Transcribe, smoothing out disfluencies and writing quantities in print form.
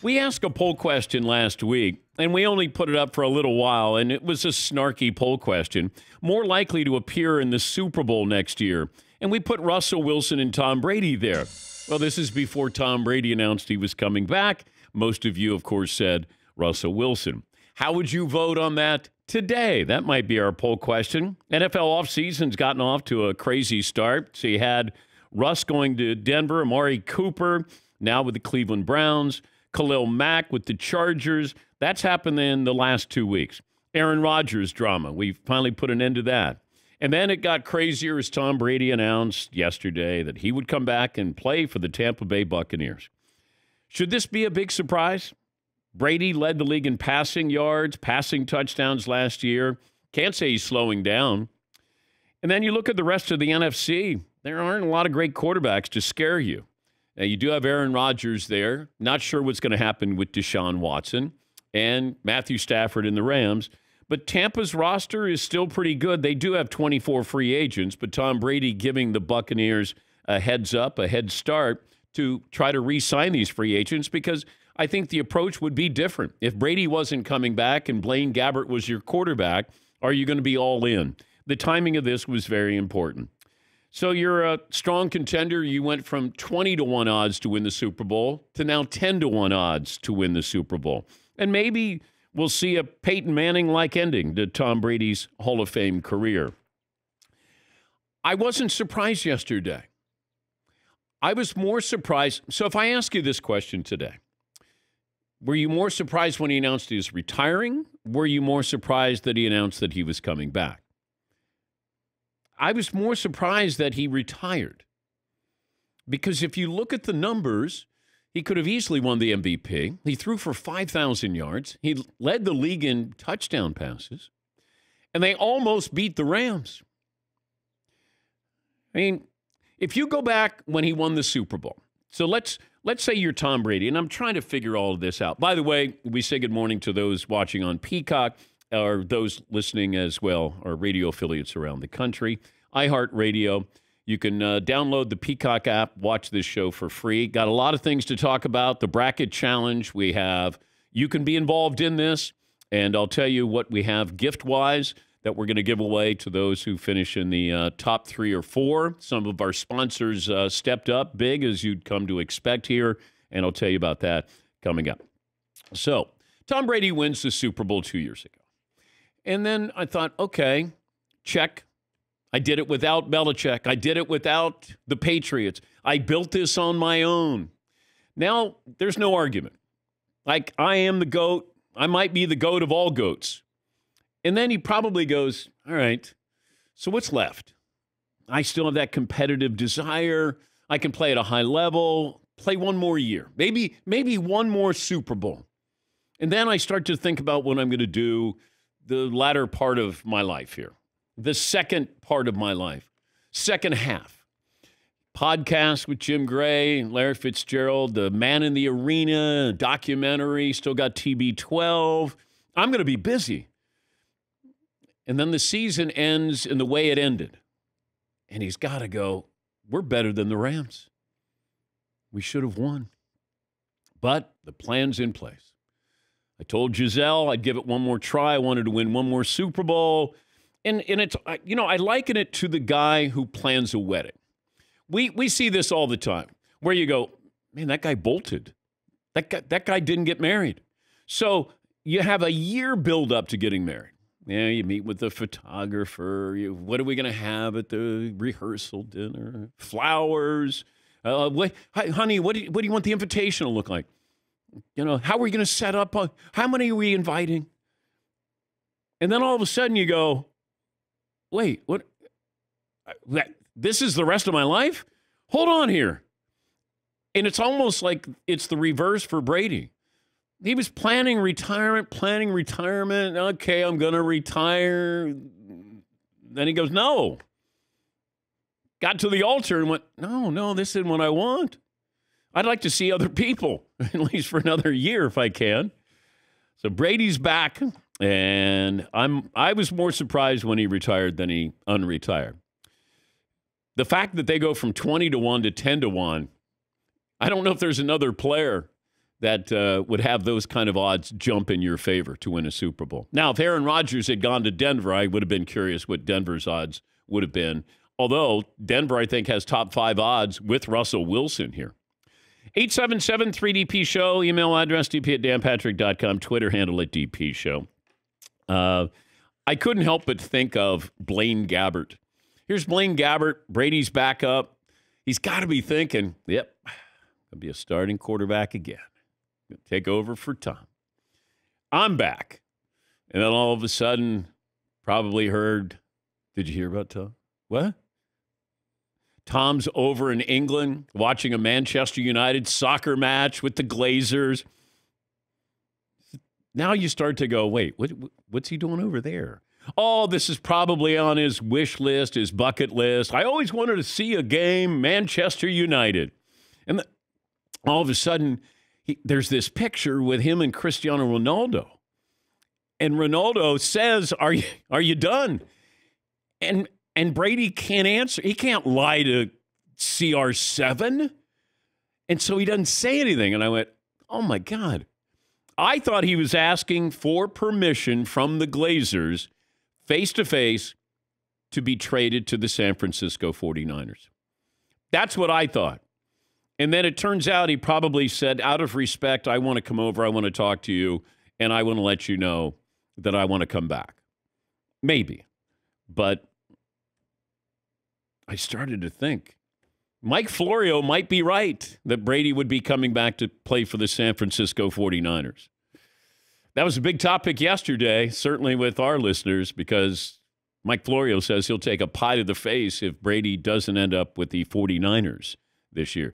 We asked a poll question last week, and we only put it up for a little while, and it was a snarky poll question. More likely to appear in the Super Bowl next year. And we put Russell Wilson and Tom Brady there. Well, this is before Tom Brady announced he was coming back. Most of you, of course, said Russell Wilson. How would you vote on that today? That might be our poll question. NFL offseason's gotten off to a crazy start. So you had Russ going to Denver, Amari Cooper, now with the Cleveland Browns. Khalil Mack with the Chargers. That's happened in the last 2 weeks. Aaron Rodgers drama. We finally put an end to that. And then it got crazier as Tom Brady announced yesterday that he would come back and play for the Tampa Bay Buccaneers. Should this be a big surprise? Brady led the league in passing yards, passing touchdowns last year. Can't say he's slowing down. And then you look at the rest of the NFC. There aren't a lot of great quarterbacks to scare you. Now, you do have Aaron Rodgers there. Not sure what's going to happen with Deshaun Watson and Matthew Stafford and the Rams. But Tampa's roster is still pretty good. They do have 24 free agents, but Tom Brady giving the Buccaneers a heads up, a head start to try to re-sign these free agents because I think the approach would be different. If Brady wasn't coming back and Blaine Gabbert was your quarterback, are you going to be all in? The timing of this was very important. So you're a strong contender. You went from 20-1 odds to win the Super Bowl to now 10-1 odds to win the Super Bowl. And maybe we'll see a Peyton Manning-like ending to Tom Brady's Hall of Fame career. I wasn't surprised yesterday. I was more surprised. So if I ask you this question today, were you more surprised when he announced he was retiring? Were you more surprised that he announced that he was coming back? I was more surprised that he retired because if you look at the numbers, he could have easily won the MVP. He threw for 5,000 yards. He led the league in touchdown passes, and they almost beat the Rams. I mean, if you go back when he won the Super Bowl, so let's say you're Tom Brady, and I'm trying to figure all of this out. By the way, we say good morning to those watching on Peacock, or those listening as well, our radio affiliates around the country. iHeartRadio. You can download the Peacock app, watch this show for free. Got a lot of things to talk about. The bracket challenge we have. You can be involved in this, and I'll tell you what we have gift-wise that we're going to give away to those who finish in the top 3 or 4. Some of our sponsors stepped up big, as you'd come to expect here, and I'll tell you about that coming up. So, Tom Brady wins the Super Bowl 2 years ago. And then I thought, okay, check. I did it without Belichick. I did it without the Patriots. I built this on my own. Now, there's no argument. Like, I am the GOAT. I might be the GOAT of all GOATs. And then he probably goes, all right, so what's left? I still have that competitive desire. I can play at a high level, play one more year, maybe one more Super Bowl. And then I start to think about what I'm going to do the latter part of my life here, the second part of my life, second half. Podcast with Jim Gray, Larry Fitzgerald, The Man in the Arena, documentary, still got TB12. I'm going to be busy. And then the season ends in the way it ended. And he's got to go, we're better than the Rams. We should have won. But the plan's in place. I told Giselle I'd give it one more try. I wanted to win one more Super Bowl. And it's, you know, I liken it to the guy who plans a wedding. We see this all the time where you go, man, that guy bolted. That guy didn't get married. So you have a year build up to getting married. Yeah, you meet with the photographer. What are we going to have at the rehearsal dinner? Flowers. Honey, what do you want the invitation to look like? You know, how are we going to set up? How many are we inviting? And then all of a sudden you go, wait, what? This is the rest of my life? Hold on here. And it's almost like it's the reverse for Brady. He was planning retirement. Okay, I'm going to retire. Then he goes, no. Got to the altar and went, no, this isn't what I want. I'd like to see other people, at least for another year if I can. So Brady's back, and I was more surprised when he retired than he unretired. The fact that they go from 20-1 to 10-1, I don't know if there's another player that would have those kind of odds jump in your favor to win a Super Bowl. Now, if Aaron Rodgers had gone to Denver, I would have been curious what Denver's odds would have been. Although Denver, I think, has top 5 odds with Russell Wilson here. 877-3DP Show. Email address dp@danpatrick.com. Twitter handle @DP Show. I couldn't help but think of Blaine Gabbert. Here's Blaine Gabbert. Brady's back up. He's got to be thinking, yep, I'll be a starting quarterback again. Take over for Tom. I'm back. And then all of a sudden, probably heard, did you hear about Tom? What? Tom's over in England watching a Manchester United soccer match with the Glazers. Now you start to go, wait, what's he doing over there? Oh, this is probably on his wish list, his bucket list. I always wanted to see a game, Manchester United. And all of a sudden, there's this picture with him and Cristiano Ronaldo. And Ronaldo says, are you done? And Brady can't answer. He can't lie to CR7. And so he doesn't say anything. And I went, oh, my God. I thought he was asking for permission from the Glazers face-to-face to be traded to the San Francisco 49ers. That's what I thought. And then it turns out he probably said, out of respect, I want to come over, I want to talk to you, and I want to let you know that I want to come back. Maybe. But I started to think, Mike Florio might be right that Brady would be coming back to play for the San Francisco 49ers. That was a big topic yesterday, certainly with our listeners, because Mike Florio says he'll take a pie to the face if Brady doesn't end up with the 49ers this year.